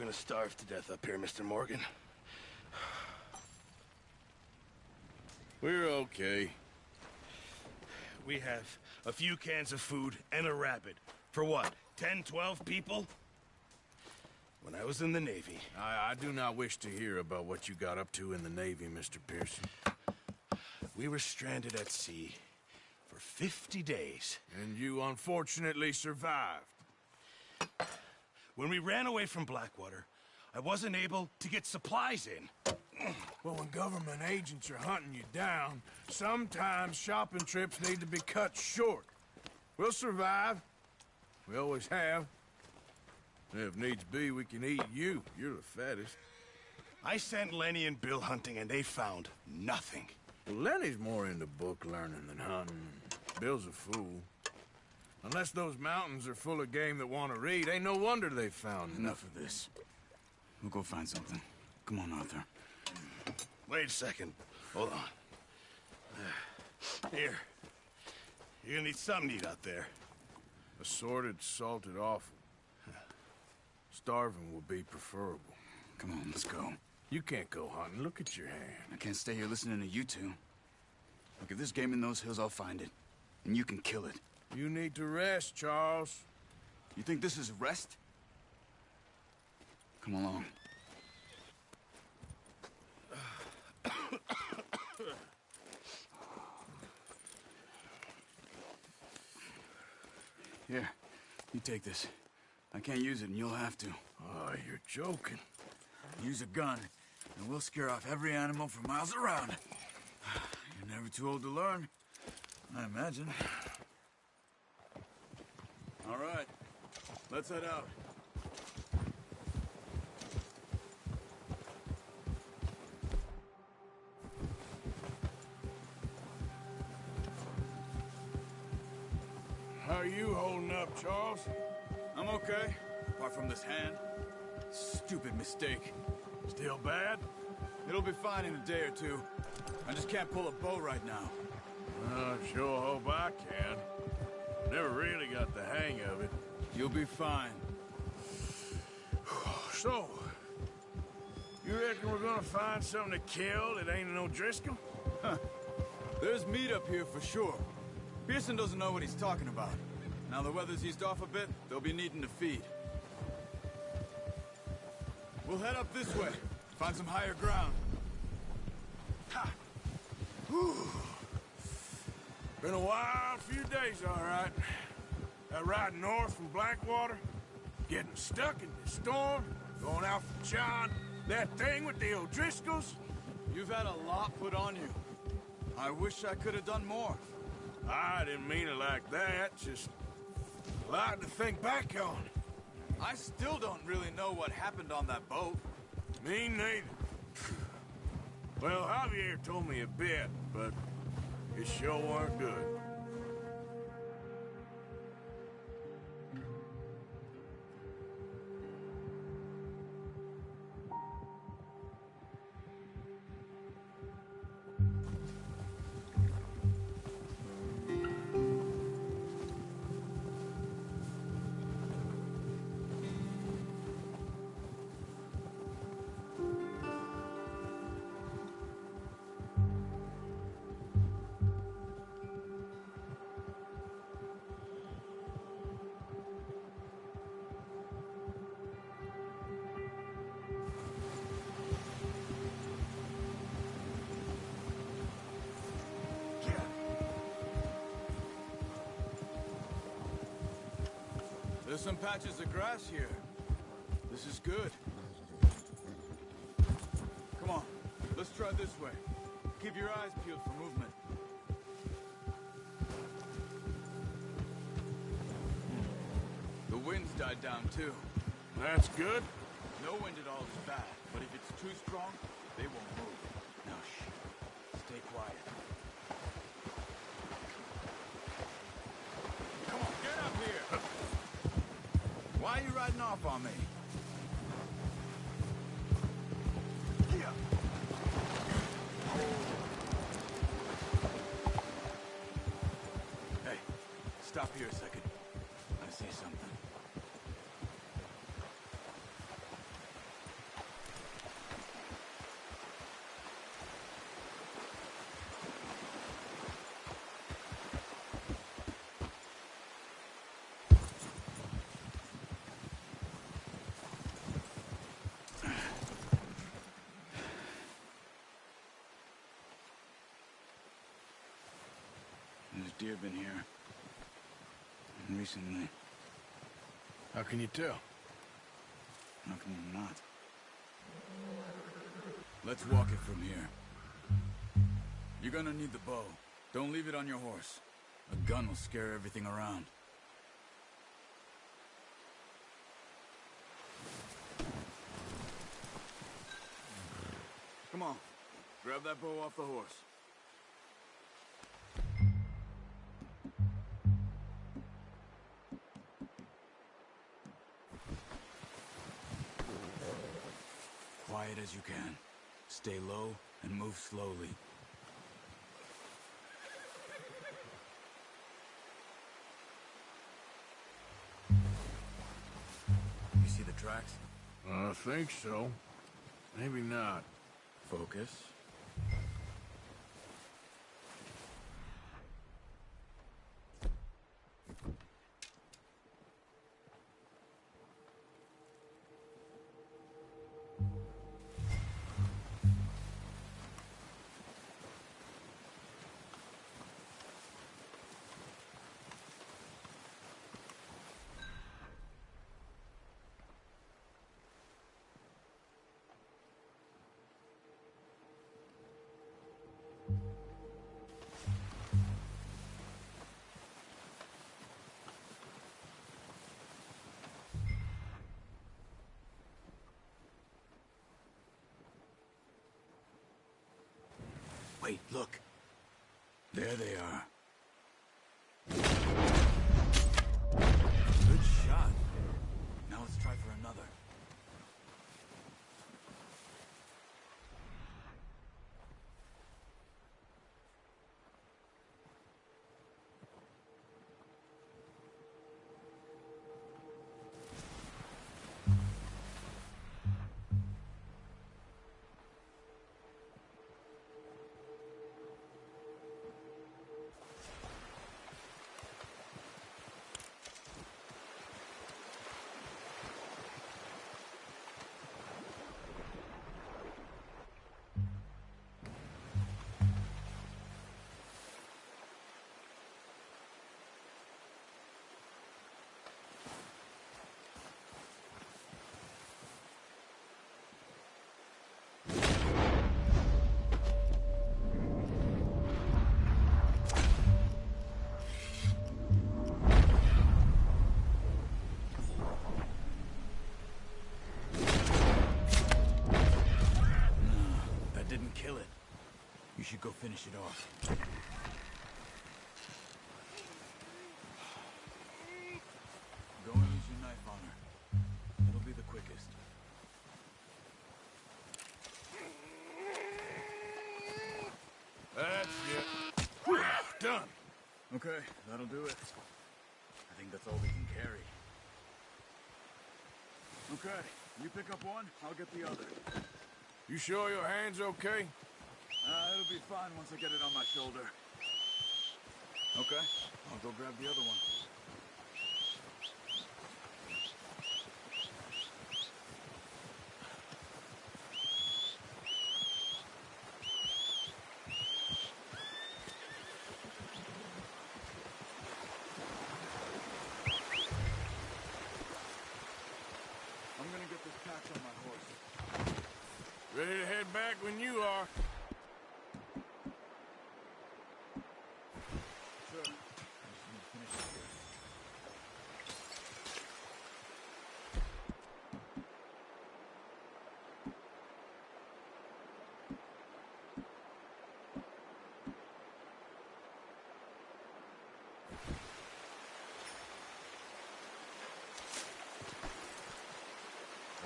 gonna starve to death up here, Mr. Morgan. We're okay. We have a few cans of food and a rabbit. For what, 10, 12 people? When I was in the Navy... I do not wish to hear about what you got up to in the Navy, Mr. Pearson. We were stranded at sea for 50 days. And you unfortunately survived. When we ran away from Blackwater, I wasn't able to get supplies in. Well, when government agents are hunting you down, sometimes shopping trips need to be cut short. We'll survive. We always have. If needs be, we can eat you. You're the fattest. I sent Lenny and Bill hunting, and they found nothing. Well, Lenny's more into book learning than hunting. Bill's a fool. Unless those mountains are full of game that want to read, ain't no wonder they found Enough of this. We'll go find something. Come on, Arthur. Wait a second. Hold on. Here. You're gonna need something to eat out there. Assorted, salted offal. Starving will be preferable. Come on, let's go. You can't go hunting. Look at your hand. I can't stay here listening to you two. Look, if there's game in those hills, I'll find it. And you can kill it. You need to rest, Charles. You think this is rest? Come along. Here, you take this. I can't use it, and you'll have to. Oh, you're joking. Use a gun, and we'll scare off every animal for miles around. You're never too old to learn, I imagine. All right, let's head out. How are you holding up, Charles? I'm okay, apart from this hand. Stupid mistake. Still bad? It'll be fine in a day or two. I just can't pull a bow right now. I sure hope I can. Never really got the hang of it. You'll be fine. So, you reckon we're gonna find something to kill that ain't no Driscoll? There's meat up here for sure. Pearson doesn't know what he's talking about. Now the weather's eased off a bit, they'll be needing to feed. We'll head up this way, find some higher ground. Ha! Whew. Been a wild few days, all right. That ride north from Blackwater, getting stuck in the storm, going out from John, that thing with the O'Driscolls. You've had a lot put on you. I wish I could have done more. I didn't mean it like that, just a lot to think back on. I still don't really know what happened on that boat. Me neither. Well, Javier told me a bit, but it sure weren't good. There's some patches of grass here. This is good. Come on, let's try this way. Keep your eyes peeled for movement. The wind's died down too. That's good. No wind at all is bad, but if it's too strong, they won't move. Now shh, stay quiet. Come on, get up here! Why are you riding off on me? Hey, stop here a second. I see something. deer been here? Recently. How can you tell? How can you not? Let's walk it from here. You're gonna need the bow. Don't leave it on your horse. A gun will scare everything around. Come on. Grab that bow off the horse. Quiet as you can. Stay low and move slowly. You see the tracks? I think so. Maybe not. Focus. Wait, look. There they are. Good shot. Now let's try for another. You should go finish it off. Go and use your knife on her. It'll be the quickest. That's it. Whew, done. Okay, that'll do it. I think that's all we can carry. Okay, you pick up one, I'll get the other. You sure your hand's okay? It'll be fine once I get it on my shoulder. Okay, I'll go grab the other one. I'm gonna get this patch on my horse. Ready to head back when you are. Sure. I just need to finish this here.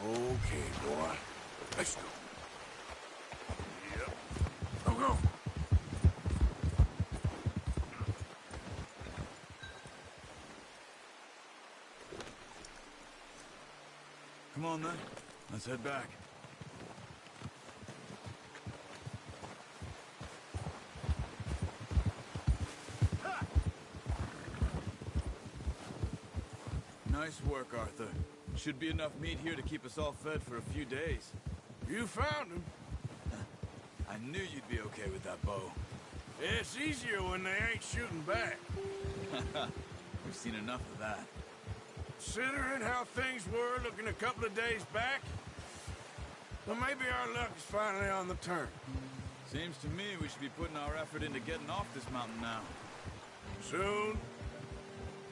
Okay, boy. Let's go. Yep. Go, go. Come on, then. Let's head back. Nice work, Arthur. Should be enough meat here to keep us all fed for a few days. You found him. I knew you'd be okay with that bow. It's easier when they ain't shooting back. We've seen enough of that. Considering how things were looking a couple of days back, well, maybe our luck is finally on the turn. Seems to me we should be putting our effort into getting off this mountain now. Soon.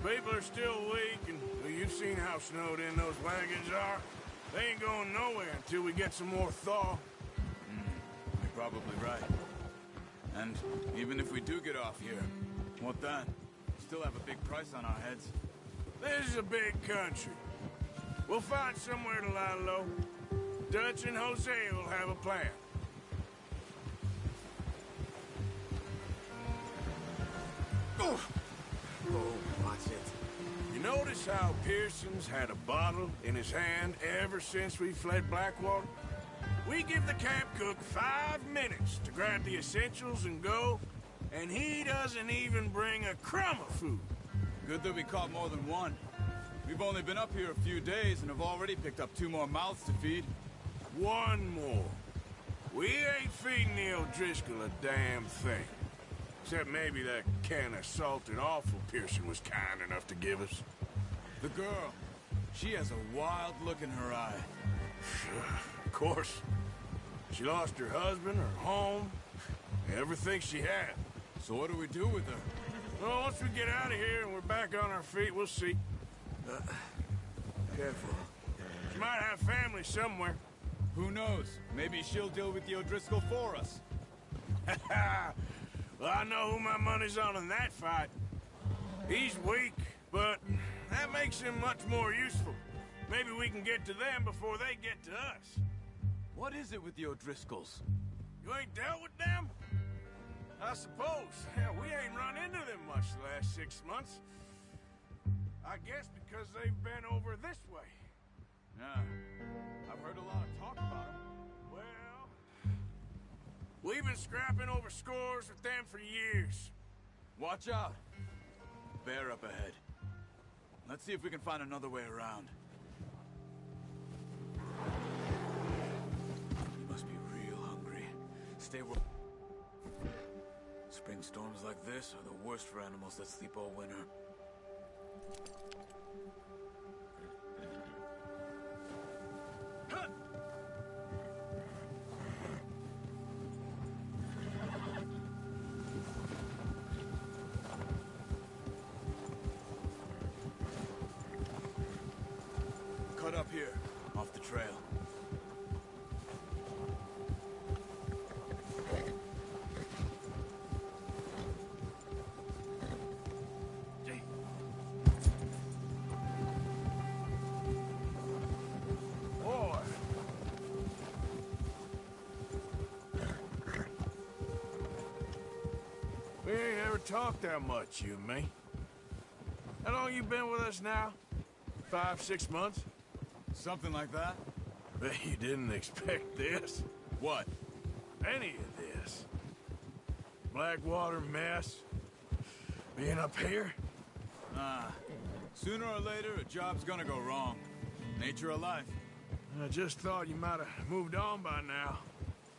People are still weak, and well, you've seen how snowed in those wagons are. They ain't going nowhere until we get some more thaw. You're probably right. And even if we do get off here, what then? We still have a big price on our heads. This is a big country. We'll find somewhere to lie low. Dutch and Hosea will have a plan. Oh, watch it. You notice how Pearson's had a bottle in his hand ever since we fled Blackwater? We give the camp cook 5 minutes to grab the essentials and go, and he doesn't even bring a crumb of food. Good that we caught more than one. We've only been up here a few days and have already picked up 2 more mouths to feed. 1 more. We ain't feeding the O'Driscoll a damn thing. Except maybe that can of salted offal Pearson was kind enough to give us. The girl. She has a wild look in her eye. Of course. She lost her husband, her home, everything she had. So what do we do with her? Well, once we get out of here and we're back on our feet, we'll see. Careful. She might have family somewhere. Who knows? Maybe she'll deal with the O'Driscoll for us. Well, I know who my money's on in that fight. He's weak, but that makes him much more useful. Maybe we can get to them before they get to us. What is it with the O'Driscolls? You ain't dealt with them? I suppose. Yeah, we ain't run into them much the last 6 months. I guess because they've been over this way. Yeah. I've heard a lot of talk about them. Well, we've been scrapping over scores with them for years. Watch out. Bear up ahead. Let's see if we can find another way around. You must be real hungry. Stay where... Spring storms like this are the worst for animals that sleep all winter. Cut up here, off the trail. Boy. We ain't ever talked that much, you and me. How long you been with us now? 5, 6 months? Something like that? Bet you didn't expect this. What? Any of this. Blackwater mess. Being up here. Sooner or later, a job's gonna go wrong. Nature of life. I just thought you might have moved on by now.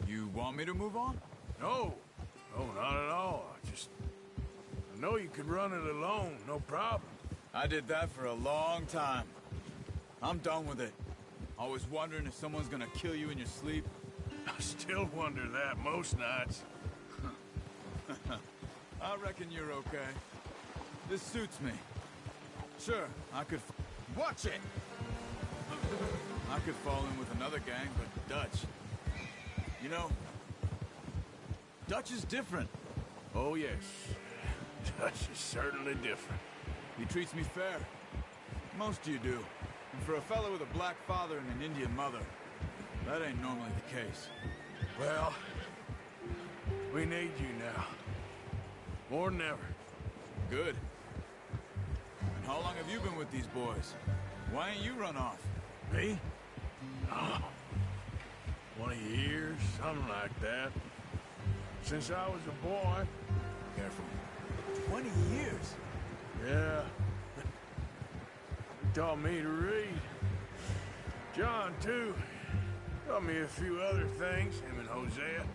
You want me to move on? No. No, not at all. I know you could run it alone, no problem. I did that for a long time. I'm done with it. Always wondering if someone's gonna kill you in your sleep. I still wonder that most nights. I reckon you're okay. This suits me. Sure, I could... Watch it! I could fall in with another gang, but Dutch... You know, Dutch is different. Oh, yes. Dutch is certainly different. He treats me fair. Most of you do. And for a fellow with a black father and an Indian mother, that ain't normally the case. Well, we need you now. More than ever. Good. And how long have you been with these boys? Why ain't you run off? Me? Oh, 20 years, something like that. Since I was a boy. Careful. 20 years? Yeah. He taught me to read. John, too. Taught me a few other things, him and Hosea.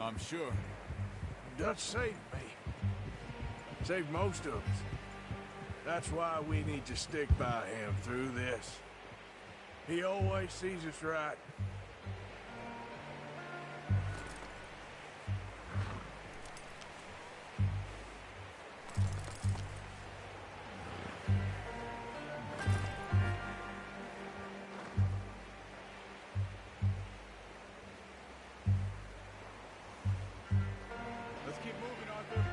I'm sure. Dutch saved me. Saved most of us. That's why we need to stick by him through this. He always sees us right. Let's keep moving, Arthur.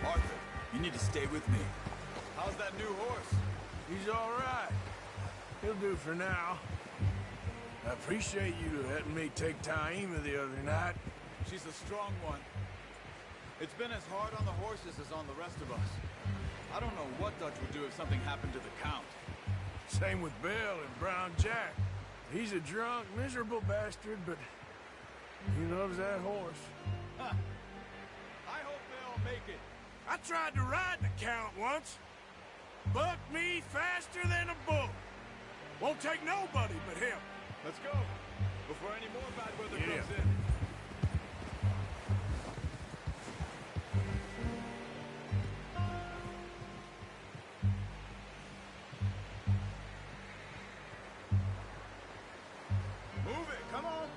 Arthur, you need to stay with me. How's that new horse? He's all right. He'll do for now. I appreciate you letting me take Taima the other night. She's a strong one. It's been as hard on the horses as on the rest of us. I don't know what Dutch would do if something happened to the Count. Same with Bill and Brown Jack. He's a drunk, miserable bastard, but he loves that horse. Huh. I hope they all make it. I tried to ride the Count once. Bucked me faster than a bull. Won't take nobody but him. Let's go, before any more bad weather Yeah. comes in. Move it, come on!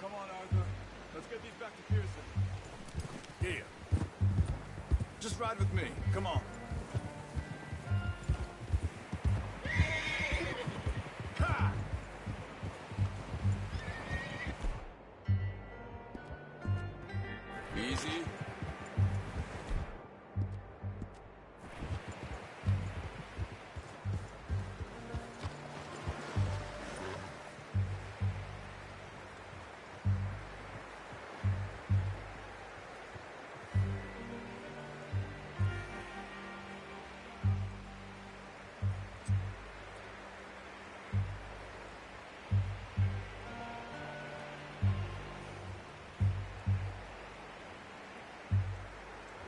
Come on, Arthur. Let's get these back to Pearson. Yeah. Just ride with me. Come on. Ha! Easy.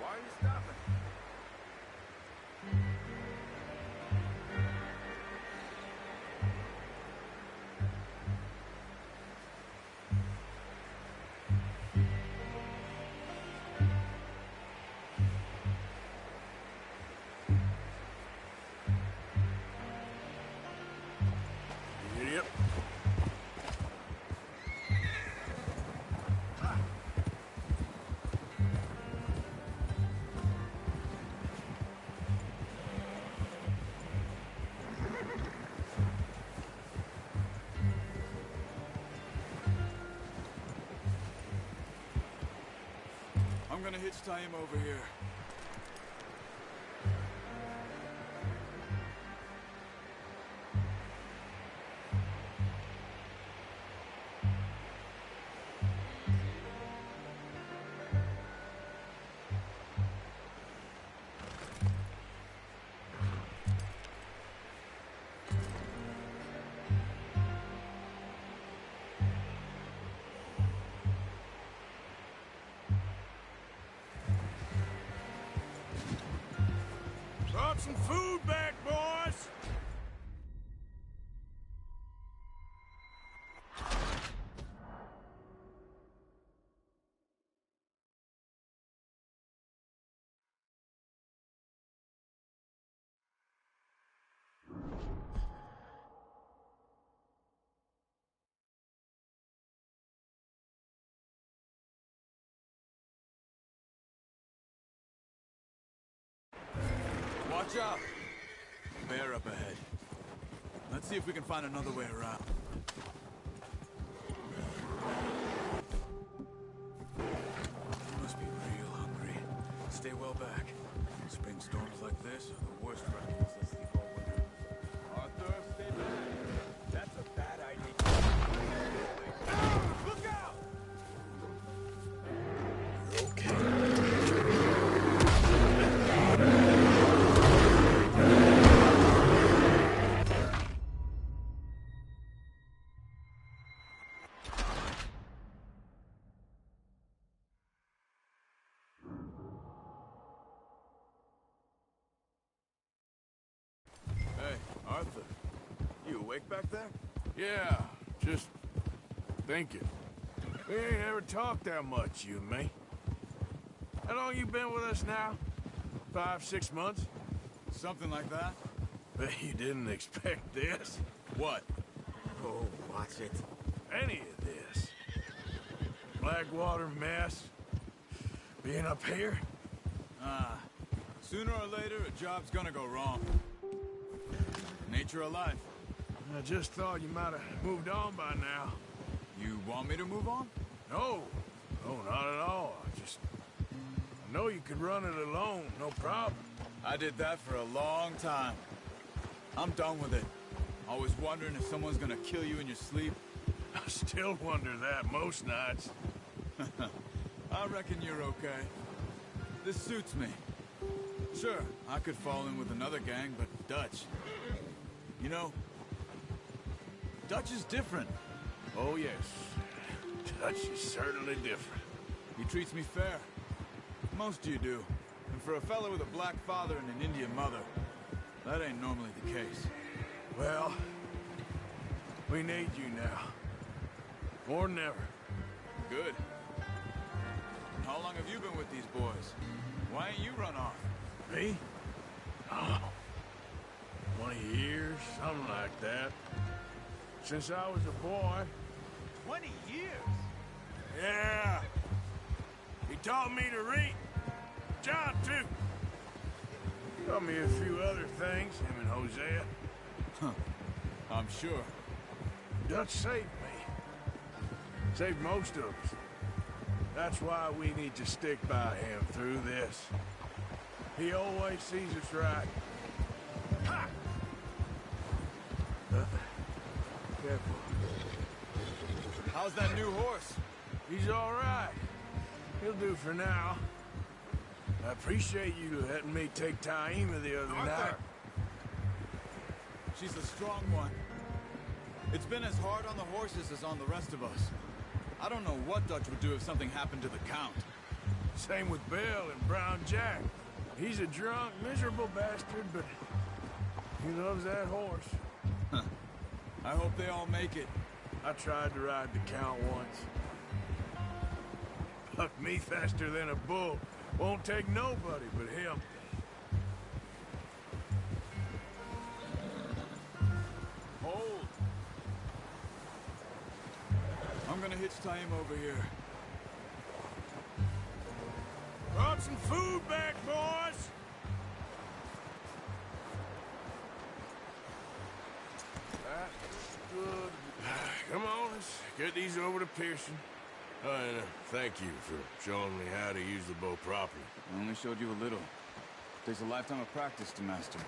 Why are you stopping? Yep. I'm gonna hitch tie him over here. Brought some food back, boys. Watch out! Bear up ahead. Let's see if we can find another way around. Stay well back. Spring storms like this are the worst rentals that sleep all winter. Arthur, stay back. That's a bad idea. Look out! Hey, Arthur. You awake back there? Yeah, just thinking. We ain't ever talked that much, you and me. How long you been with us now? 5, 6 months? Something like that? Bet you didn't expect this. What? Oh, watch it. Any of this. Blackwater mess. Being up here? Sooner or later, a job's gonna go wrong. Nature of life. I just thought you might have moved on by now. You want me to move on? No. No, not at all. I know you could run it alone, no problem. I did that for a long time. I'm done with it. Always wondering if someone's gonna kill you in your sleep. I still wonder that most nights. I reckon you're okay. This suits me. Sure, I could fall in with another gang, but Dutch... You know, Dutch is different. Oh, yes. Dutch is certainly different. He treats me fair. Most of you do. And for a fella with a black father and an Indian mother, that ain't normally the case. Well, we need you now. More than ever. Good. How long have you been with these boys? Why ain't you run off? Me? Oh, 20 years, something like that. Since I was a boy. 20 years? Yeah. He taught me to read. John, too. Taught me a few other things, him and Hosea. I'm sure. Dutch saved me. Saved most of us. That's why we need to stick by him through this. He always sees us right. Ha! Careful. How's that new horse? He's all right. He'll do for now. I appreciate you letting me take Taima the other night. She's the strong one. It's been as hard on the horses as on the rest of us. I don't know what Dutch would do if something happened to the Count. Same with Bill and Brown Jack. He's a drunk, miserable bastard, but he loves that horse. I hope they all make it. I tried to ride the Count once. Bucked me faster than a bull. Won't take nobody but him. Hold. I'm gonna hitch Taima over here. Brought some food back, boys! That's good. Come on, let's get these over to Pearson. And thank you for showing me how to use the bow properly. I only showed you a little. Takes a lifetime of practice to master.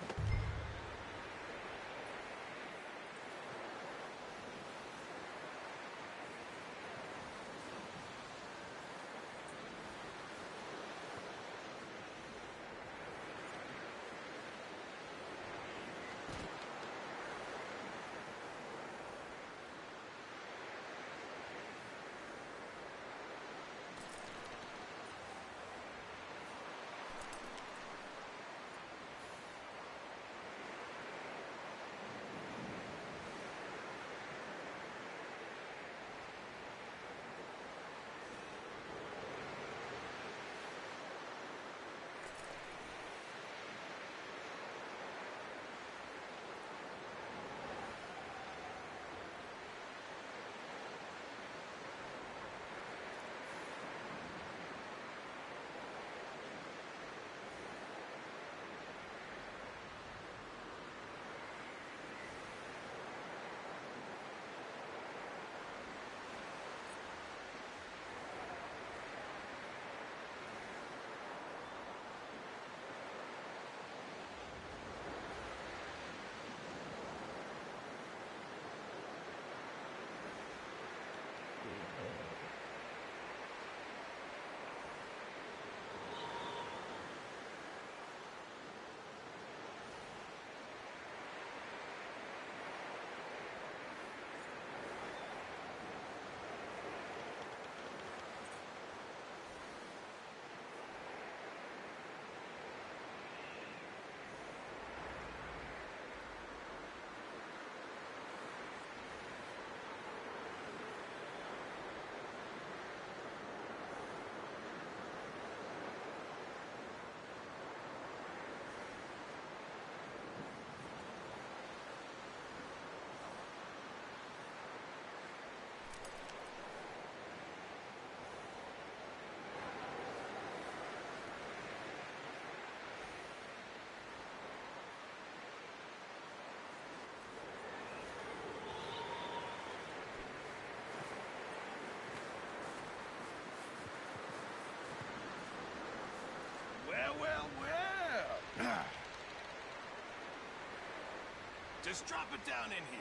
Just drop it down in here.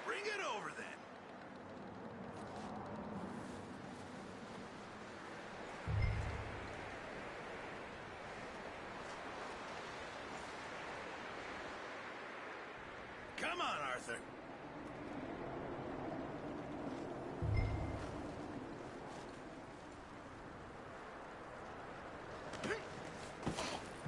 Bring it over then. Come on, Arthur.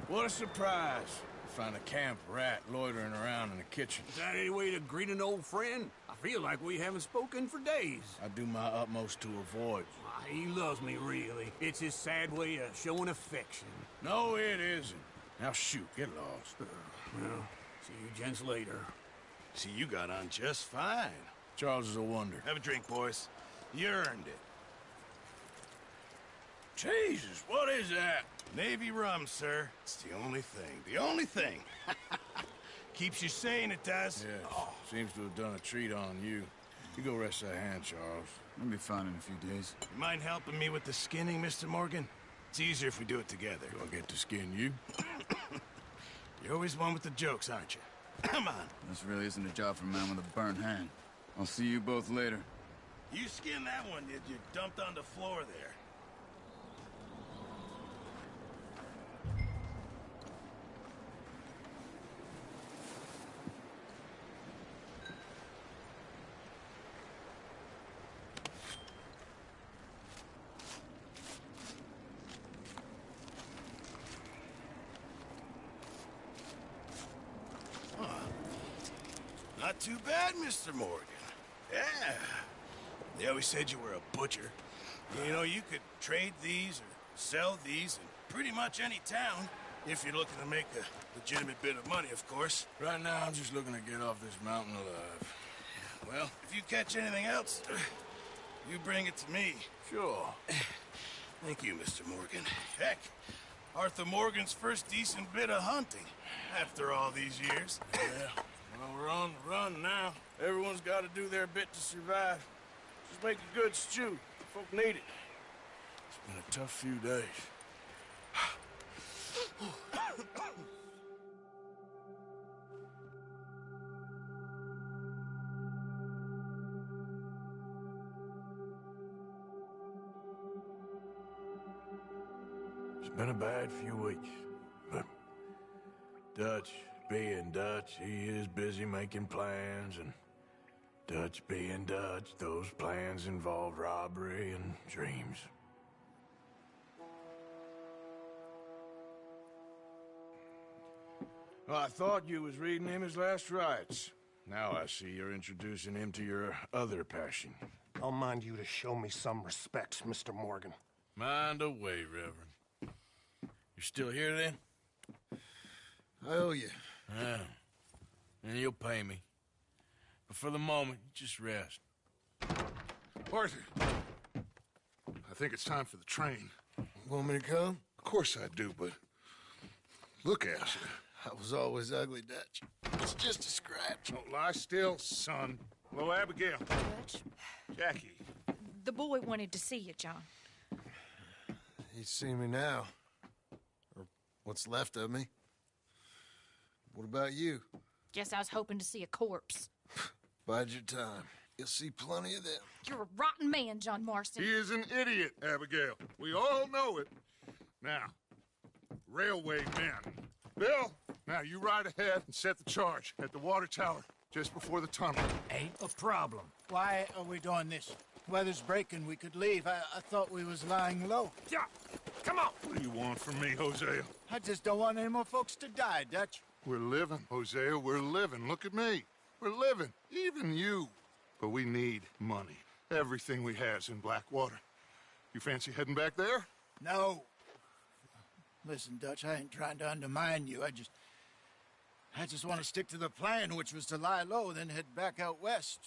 What a surprise. Find a camp rat loitering around in the kitchen. Is that any way to greet an old friend? I feel like we haven't spoken for days. I do my utmost to avoid you. Why, he loves me, really. It's his sad way of showing affection. No, it isn't. Now shoot, get lost. Well, see you gents later. See, you got on just fine. Charles is a wonder. Have a drink, boys. You earned it. Jesus, what is that? Navy rum, sir. It's the only thing. The only thing. Keeps you sane, it does. Yes, seems to have done a treat on you. You go rest that hand, Charles. I'll be fine in a few days. You mind helping me with the skinning, Mr. Morgan? It's easier if we do it together. Do I get to skin you? You're always one with the jokes, aren't you? Come on. This really isn't a job for a man with a burnt hand. I'll see you both later. You skinned that one, did you? Dumped on the floor there. Not too bad, Mr. Morgan. Yeah. They always said you were a butcher. You know, you could trade these or sell these in pretty much any town, if you're looking to make a legitimate bit of money, of course. Right now, I'm just looking to get off this mountain alive. Well, if you catch anything else, you bring it to me. Sure. Thank you, Mr. Morgan. Heck, Arthur Morgan's first decent bit of hunting after all these years. Yeah. Well, we're on the run now. Everyone's got to do their bit to survive. Just make a good stew. Folk need it. It's been a tough few days. It's been a bad few weeks, but Dutch being Dutch, he is busy making plans, and Dutch being Dutch, those plans involve robbery and dreams. Well, I thought you was reading him his last rites. Now I see you're introducing him to your other passion. I'll mind you to show me some respect, Mr. Morgan. Mind away, Reverend. You're still here, then? I owe you. Yeah. And you'll pay me. But for the moment, just rest. Arthur, I think it's time for the train. Want me to come? Of course I do, but look at you. I was always ugly, Dutch. It's just a scratch. Don't lie still, son. Hello, Abigail. Dutch, Jackie. the boy wanted to see you, John. He's seen me now. Or what's left of me. What about you? Guess I was hoping to see a corpse. Bide your time. You'll see plenty of them. You're a rotten man, John Marston. He is an idiot, Abigail. We all know it. Now, railway men. Bill, now you ride ahead and set the charge at the water tower just before the tunnel. Ain't a problem. Why are we doing this? Weather's breaking. We could leave. I thought we was lying low. Yeah, come on. What do you want from me, Hosea? I just don't want any more folks to die, Dutch. We're living, Hosea. We're living. Look at me. We're living. Even you. But we need money. Everything we has in Blackwater. You fancy heading back there? No. Listen, Dutch, I ain't trying to undermine you. I just want to stick to the plan, which was to lie low, then head back out west.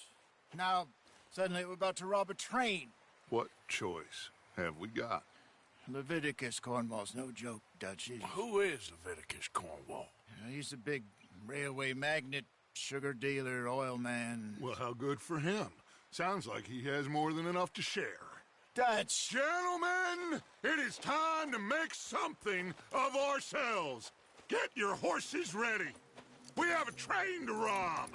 Now, suddenly we're about to rob a train. What choice have we got? Leviticus Cornwall's no joke, Dutch. Who is Leviticus Cornwall? He's a big railway magnate, sugar dealer, oil man. Well, how good for him. Sounds like he has more than enough to share. Dutch. Gentlemen, it is time to make something of ourselves. Get your horses ready. We have a train to rob.